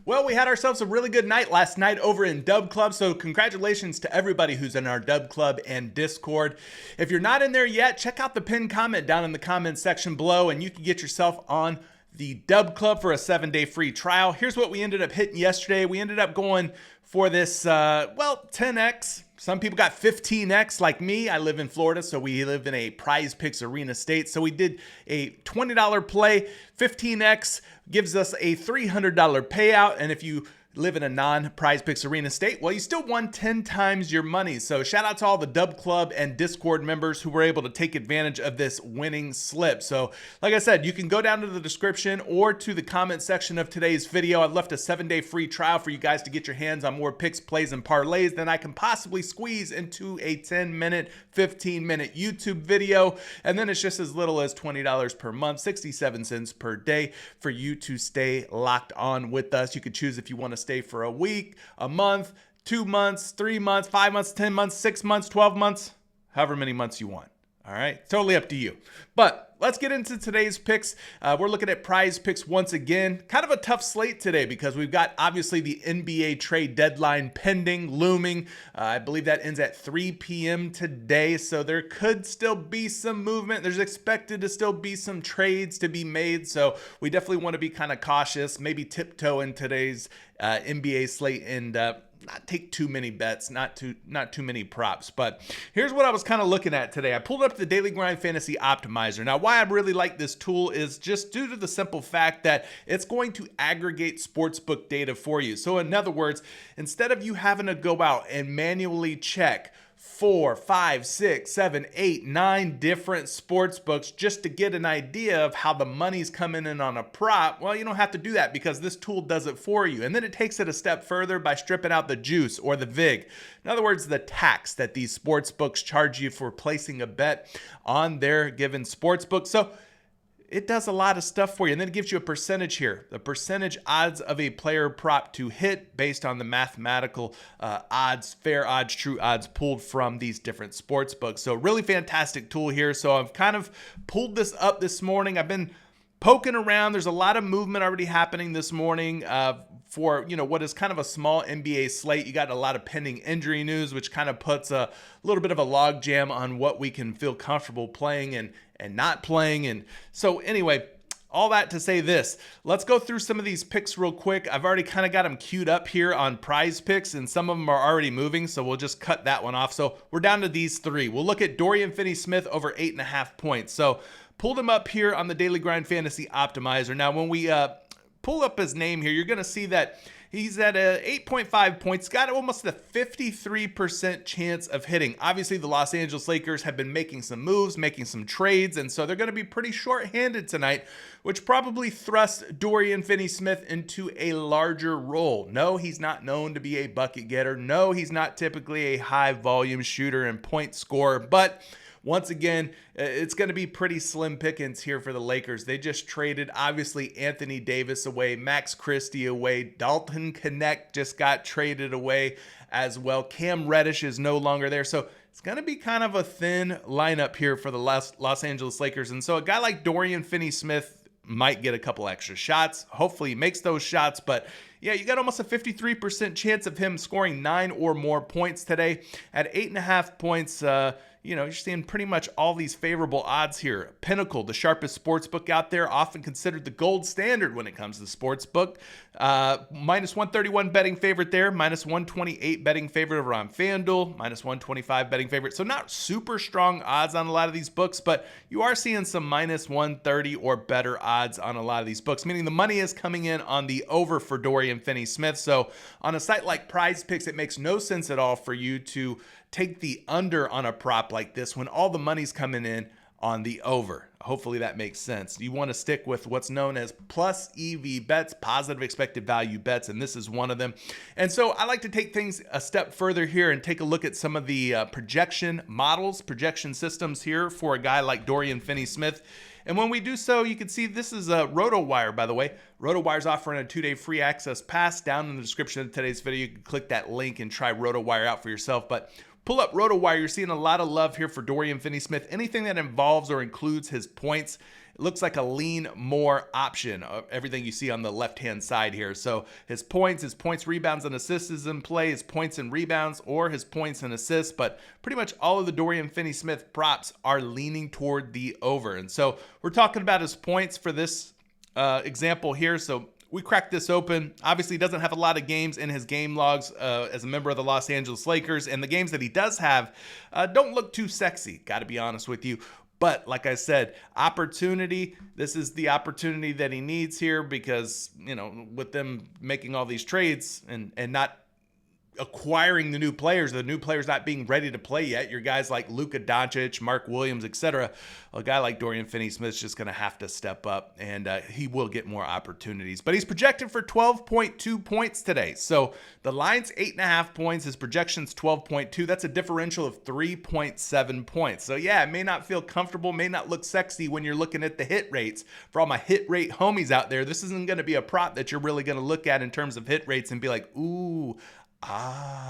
Well, we had ourselves a really good night last night over in Dub Club, so congratulations to everybody who's in our Dub Club and Discord. If you're not in there yet, check out the pinned comment down in the comments section below, and you can get yourself on the Dub Club for a 7-day free trial. Here's what we ended up hitting yesterday. We ended up going for this, 10x. Some people got 15x like me. I live in Florida, so we live in a PrizePicks arena state. So we did a $20 play. 15x gives us a $300 payout. And if you live in a non-PrizePicks arena state, well, you still won 10 times your money. So shout out to all the Dub Club and Discord members who were able to take advantage of this winning slip. So like I said, you can go down to the description or to the comment section of today's video. I've left a 7-day free trial for you guys to get your hands on more picks, plays, and parlays than I can possibly squeeze into a 10-minute, 15-minute YouTube video. And then it's just as little as $20 per month, 67 cents per day for you to stay locked on with us. You could choose if you want to stay for a week, a month, 2 months, 3 months, 5 months, 10 months, 6 months, 12 months, however many months you want. All right, totally up to you. But let's get into today's picks. We're looking at PrizePicks once again. Kind of a tough slate today because we've got obviously the NBA trade deadline pending, looming. I believe that ends at 3 p.m. today, so there could still be some movement. There's expected to still be some trades to be made, so we definitely want to be kind of cautious, maybe tiptoe in today's NBA slate and not take too many bets, not too many props. But here's what I was kind of looking at today. I pulled up the Daily Grind Fantasy Optimizer. Now, why I really like this tool is just due to the simple fact that it's going to aggregate sportsbook data for you. So in other words, instead of you having to go out and manually check 4, 5, 6, 7, 8, 9 different sports books just to get an idea of how the money's coming in on a prop, well, you don't have to do that because this tool does it for you. And then it takes it a step further by stripping out the juice or the vig. In other words, the tax that these sports books charge you for placing a bet on their given sports book. So it does a lot of stuff for you. And then it gives you a percentage here, the percentage odds of a player prop to hit based on the mathematical odds, fair odds, true odds pulled from these different sports books. So really fantastic tool here. So I've kind of pulled this up this morning. I've been poking around. There's a lot of movement already happening this morning for, what is kind of a small NBA slate. You got a lot of pending injury news, which kind of puts a little bit of a log jam on what we can feel comfortable playing and not playing. And so anyway, all that to say this, let's go through some of these picks real quick. I've already kind of got them queued up here on PrizePicks, and some of them are already moving, so we'll just cut that one off. So we're down to these three. We'll look at Dorian Finney-Smith over 8.5 points. So pulled him up here on the Daily Grind Fantasy Optimizer. Now, when we pull up his name here, you're going to see that he's at 8.5 points, got almost a 53% chance of hitting. Obviously, the Los Angeles Lakers have been making some moves, making some trades, and so they're going to be pretty short-handed tonight, which probably thrusts Dorian Finney-Smith into a larger role. No, he's not known to be a bucket getter. No, he's not typically a high-volume shooter and point scorer, but once again, it's going to be pretty slim pickings here for the Lakers. They just traded, obviously, Anthony Davis away, Max Christie away, Dalton Connect just got traded away as well. Cam Reddish is no longer there. So it's going to be kind of a thin lineup here for the Los Angeles Lakers. And so a guy like Dorian Finney-Smith might get a couple extra shots. Hopefully he makes those shots, but yeah, you got almost a 53% chance of him scoring 9 or more points today. At 8.5 points, you're seeing pretty much all these favorable odds here. Pinnacle, the sharpest sports book out there, often considered the gold standard when it comes to sports book. Minus 131 betting favorite there, minus 128 betting favorite over on FanDuel, minus 125 betting favorite. So not super strong odds on a lot of these books, but you are seeing some minus 130 or better odds on a lot of these books, meaning the money is coming in on the over for Dorian Finney-Smith. So on a site like PrizePicks, it makes no sense at all for you to take the under on a prop like this when all the money's coming in on the over. Hopefully that makes sense. You want to stick with what's known as plus EV bets, positive expected value bets, and this is one of them. And so I like to take things a step further here and take a look at some of the projection models, projection systems here for a guy like Dorian Finney-Smith. And when we do so, you can see this is a RotoWire, by the way. RotoWire's offering a 2-day free access pass. Down in the description of today's video, you can click that link and try RotoWire out for yourself. But pull up RotoWire. You're seeing a lot of love here for Dorian Finney-Smith. Anything that involves or includes his points it looks like a lean more option, everything you see on the left-hand side here. So his points, rebounds, and assists is in play, his points and rebounds, or his points and assists, but pretty much all of the Dorian Finney-Smith props are leaning toward the over. And so we're talking about his points for this example here. So we cracked this open. Obviously, he doesn't have a lot of games in his game logs as a member of the Los Angeles Lakers, and the games that he does have don't look too sexy, got to be honest with you. But like I said, opportunity, this is the opportunity that he needs here because, you know, with them making all these trades and not acquiring the new players not being ready to play yet. Your guys like Luka Doncic, Mark Williams, etc. A guy like Dorian Finney-Smith is just going to have to step up, and he will get more opportunities. But he's projected for 12.2 points today. So the line's 8.5 points. His projection's 12.2. That's a differential of 3.7 points. So yeah, it may not feel comfortable, may not look sexy when you're looking at the hit rates. For all my hit rate homies out there, this isn't going to be a prop that you're really going to look at in terms of hit rates and be like, ooh,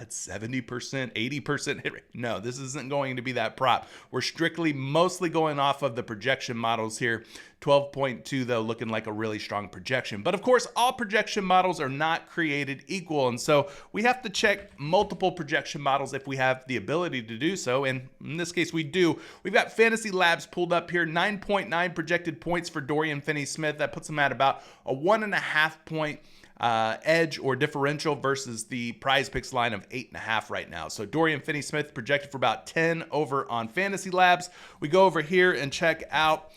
it's 70%, 80% hit rate. No, this isn't going to be that prop. We're strictly mostly going off of the projection models here. 12.2 though, looking like a really strong projection. But of course, all projection models are not created equal. And so we have to check multiple projection models if we have the ability to do so. And in this case, we do. We've got Fantasy Labs pulled up here, 9.9 projected points for Dorian Finney-Smith. That puts him at about a 1.5 point edge or differential versus the PrizePicks line of 8.5 right now. So Dorian Finney-Smith projected for about 10 over on Fantasy Labs. We go over here and check out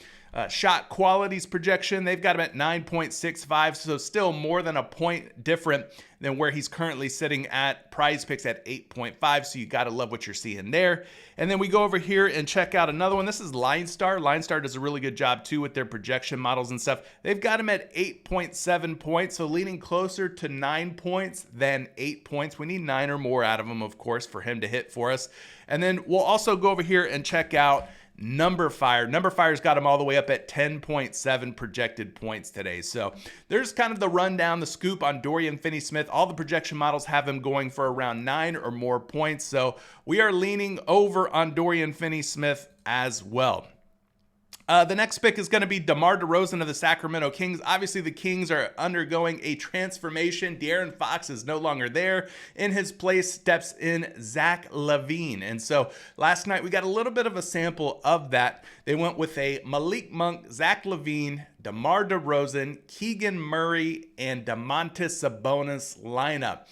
shot quality's projection. They've got him at 9.65, so still more than a point different than where he's currently sitting at PrizePicks at 8.5. So you got to love what you're seeing there. And then we go over here and check out another one. This is LineStar. LineStar does a really good job too with their projection models and stuff. They've got him at 8.7 points, so leaning closer to 9 points than 8 points. We need 9 or more out of him, of course, for him to hit for us. And then we'll also go over here and check out Numberfire. Numberfire's got him all the way up at 10.7 projected points today. So there's kind of the rundown, the scoop on Dorian Finney-Smith. All the projection models have him going for around 9 or more points. So we are leaning over on Dorian Finney-Smith as well. The next pick is going to be DeMar DeRozan of the Sacramento Kings. Obviously, the Kings are undergoing a transformation. De'Aaron Fox is no longer there. In his place steps in Zach LaVine. And so last night we got a little bit of a sample of that. They went with a Malik Monk, Zach LaVine, DeMar DeRozan, Keegan Murray, and Domantas Sabonis lineup.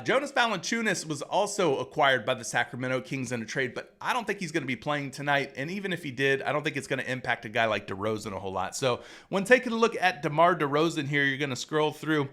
Jonas Valanciunas was also acquired by the Sacramento Kings in a trade, but I don't think he's going to be playing tonight. And even if he did, I don't think it's going to impact a guy like DeRozan a whole lot. So when taking a look at DeMar DeRozan here, you're going to scroll through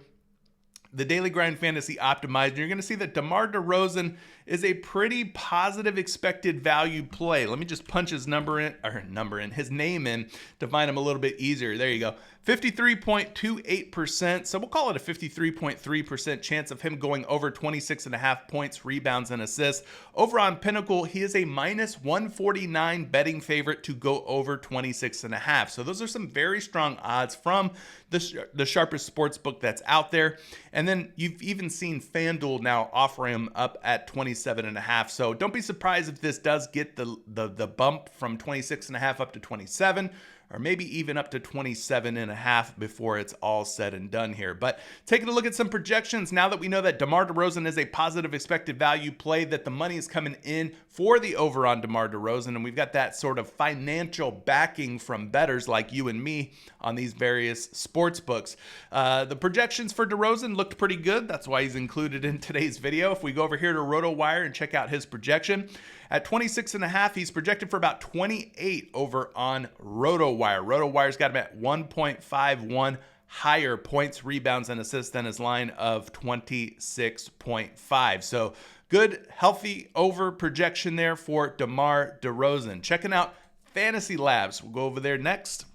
the Daily Grind Fantasy Optimizer, and you're going to see that DeMar DeRozan is a pretty positive expected value play. Let me just punch his his name in to find him a little bit easier. There you go. 53.28%. So we'll call it a 53.3% chance of him going over 26.5 points, rebounds, and assists. Over on Pinnacle, he is a minus 149 betting favorite to go over 26.5. So those are some very strong odds from the sharpest sports book that's out there. And then you've even seen FanDuel now offer him up at 27.5. So don't be surprised if this does get the bump from 26.5 up to 27, or maybe even up to 27.5 before it's all said and done here. But taking a look at some projections, now that we know that DeMar DeRozan is a positive expected value play, that the money is coming in for the over on DeMar DeRozan, and we've got that sort of financial backing from bettors like you and me on these various sports books. The projections for DeRozan looked pretty good. That's why he's included in today's video. If we go over here to RotoWire and check out his projection, at 26.5, he's projected for about 28 over on RotoWire. RotoWire's got him at 1.51 higher points, rebounds, and assists than his line of 26.5. So good, healthy over projection there for DeMar DeRozan. Checking out Fantasy Labs. We'll go over there next.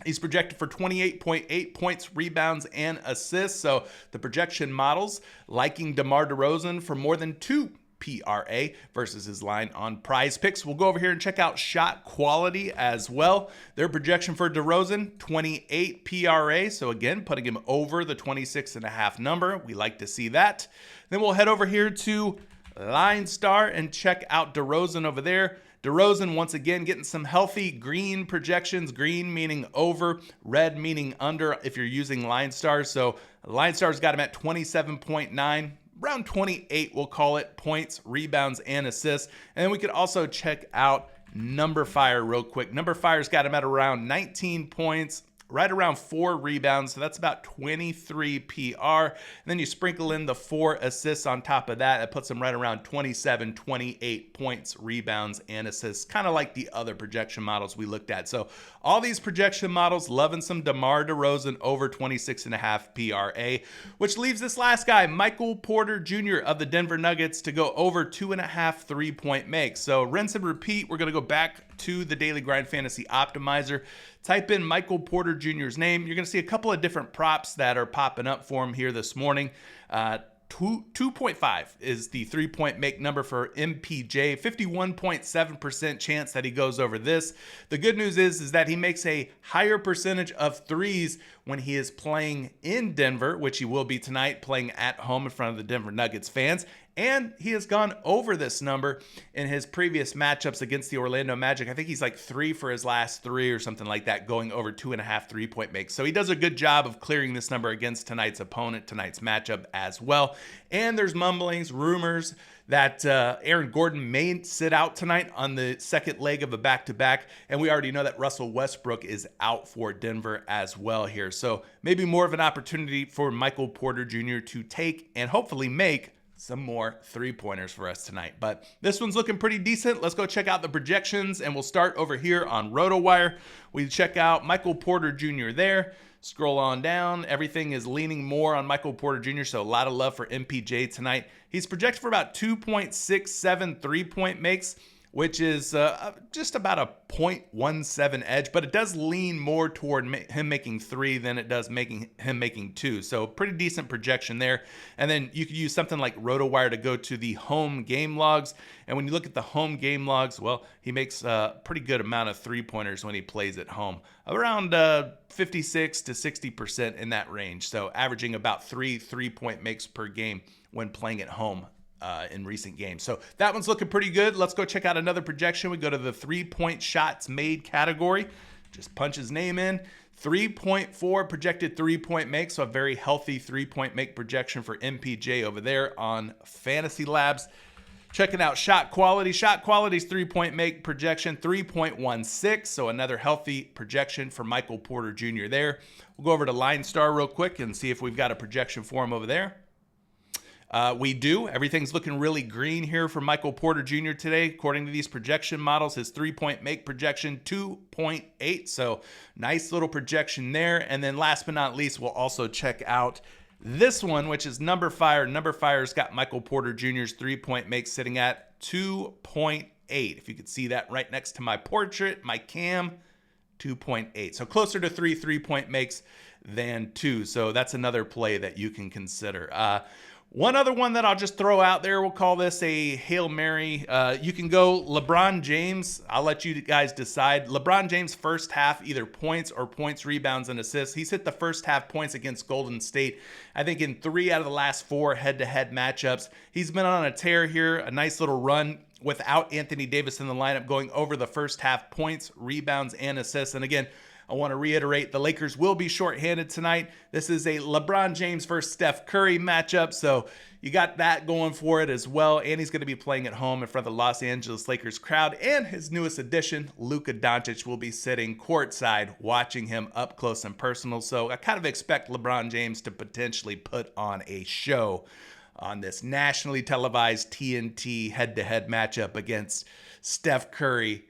He's projected for 28.8 points, rebounds, and assists. So the projection models liking DeMar DeRozan for more than 2 PRA versus his line on PrizePicks. We'll go over here and check out shot quality as well. Their projection for DeRozan, 28 PRA. So again, putting him over the 26.5 number. We like to see that. Then we'll head over here to LineStar and check out DeRozan over there. DeRozan, once again, getting some healthy green projections. Green meaning over, red meaning under if you're using Line Stars. So Line Stars got him at 27.9. Around 28, we'll call it, points, rebounds, and assists. And then we could also check out Number Fire real quick. Number Fire's got him at around 19 points, right around 4 rebounds, so that's about 23 PR. And then you sprinkle in the 4 assists on top of that. That puts him right around 27, 28 points, rebounds, and assists, kind of like the other projection models we looked at. So all these projection models loving some DeMar DeRozan over 26.5 PRA, which leaves this last guy, Michael Porter Jr. of the Denver Nuggets, to go over 2.5 3-point makes. So rinse and repeat. We're going to go back to the Daily Grind Fantasy Optimizer. Type in Michael Porter Jr.'s name. You're going to see a couple of different props that are popping up for him here this morning. 2.5 is the 3-point make number for MPJ. 51.7% chance that he goes over this. The good news is that he makes a higher percentage of threes when he is playing in Denver, which he will be tonight, playing at home in front of the Denver Nuggets fans. And he has gone over this number in his previous matchups against the Orlando Magic. I think he's like 3 for his last 3 or something like that, going over 2.5 3-point makes. So he does a good job of clearing this number against tonight's opponent, tonight's matchup as well. And there's mumblings, rumors that Aaron Gordon may sit out tonight on the second leg of a back-to-back. And we already know that Russell Westbrook is out for Denver as well here. So maybe more of an opportunity for Michael Porter Jr. to take and hopefully make some more 3-pointers for us tonight. But this one's looking pretty decent. Let's go check out the projections, and we'll start over here on RotoWire. We check out Michael Porter Jr. there. Scroll on down. Everything is leaning more on Michael Porter Jr., so a lot of love for MPJ tonight. He's projected for about 2.67 3-point makes, which is just about a 0.17 edge, but it does lean more toward him making 3 than it does him making 2. So pretty decent projection there. And then you could use something like RotoWire to go to the home game logs. And when you look at the home game logs, well, he makes a pretty good amount of 3-pointers when he plays at home, around 56 to 60% in that range. So averaging about 3 3-point makes per game when playing at home in recent games. So that one's looking pretty good. Let's go check out another projection. We go to the 3-point shots made category. Just punch his name in. 3.4 projected 3-point make. So a very healthy 3-point make projection for MPJ over there on Fantasy Labs. Checking out shot quality. Shot quality's 3-point make projection 3.16. So another healthy projection for Michael Porter Jr. there. We'll go over to Line Star real quick and see if we've got a projection for him over there. We do. Everything's looking really green here for Michael Porter Jr. today. According to these projection models, his 3-point make projection 2.8. So nice little projection there. And then last but not least, we'll also check out this one, which is Number Fire. Number Fire's got Michael Porter Jr.'s 3-point make sitting at 2.8. If you could see that right next to my portrait, my cam, 2.8. So closer to 3-point makes than 2. So that's another play that you can consider. One other one that I'll just throw out there, we'll call this a Hail Mary. You can go LeBron James. I'll let you guys decide. LeBron James first half, either points, rebounds, and assists. He's hit the first half points against Golden State, I think in 3 out of the last 4 head-to-head matchups. He's been on a tear here, a nice little run without Anthony Davis in the lineup, going over the first half points, rebounds, and assists. And again, I want to reiterate, the Lakers will be shorthanded tonight. This is a LeBron James versus Steph Curry matchup, so you got that going for it as well. And he's going to be playing at home in front of the Los Angeles Lakers crowd. And his newest addition, Luka Doncic, will be sitting courtside watching him up close and personal. So I kind of expect LeBron James to potentially put on a show on this nationally televised TNT head-to-head matchup against Steph Curry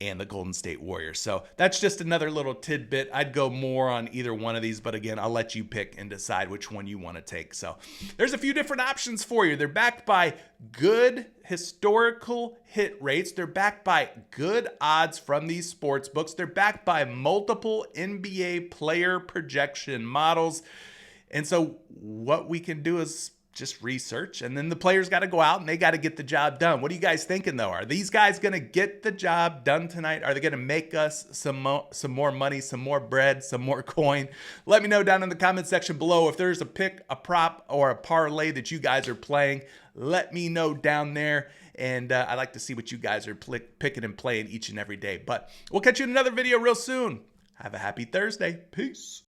and the Golden State Warriors. So that's just another little tidbit. I'd go more on either one of these, but again, I'll let you pick and decide which one you want to take. So there's a few different options for you. They're backed by good historical hit rates. They're backed by good odds from these sports books. They're backed by multiple NBA player projection models. And so what we can do is just research, and then the players got to go out and they got to get the job done. What are you guys thinking though? Are these guys going to get the job done tonight? Are they going to make us some more money, some more bread, some more coin? Let me know down in the comment section below. If there's a pick, a prop, or a parlay that you guys are playing, let me know down there. And I like to see what you guys are picking and playing each and every day. But we'll catch you in another video real soon. Have a happy Thursday. Peace.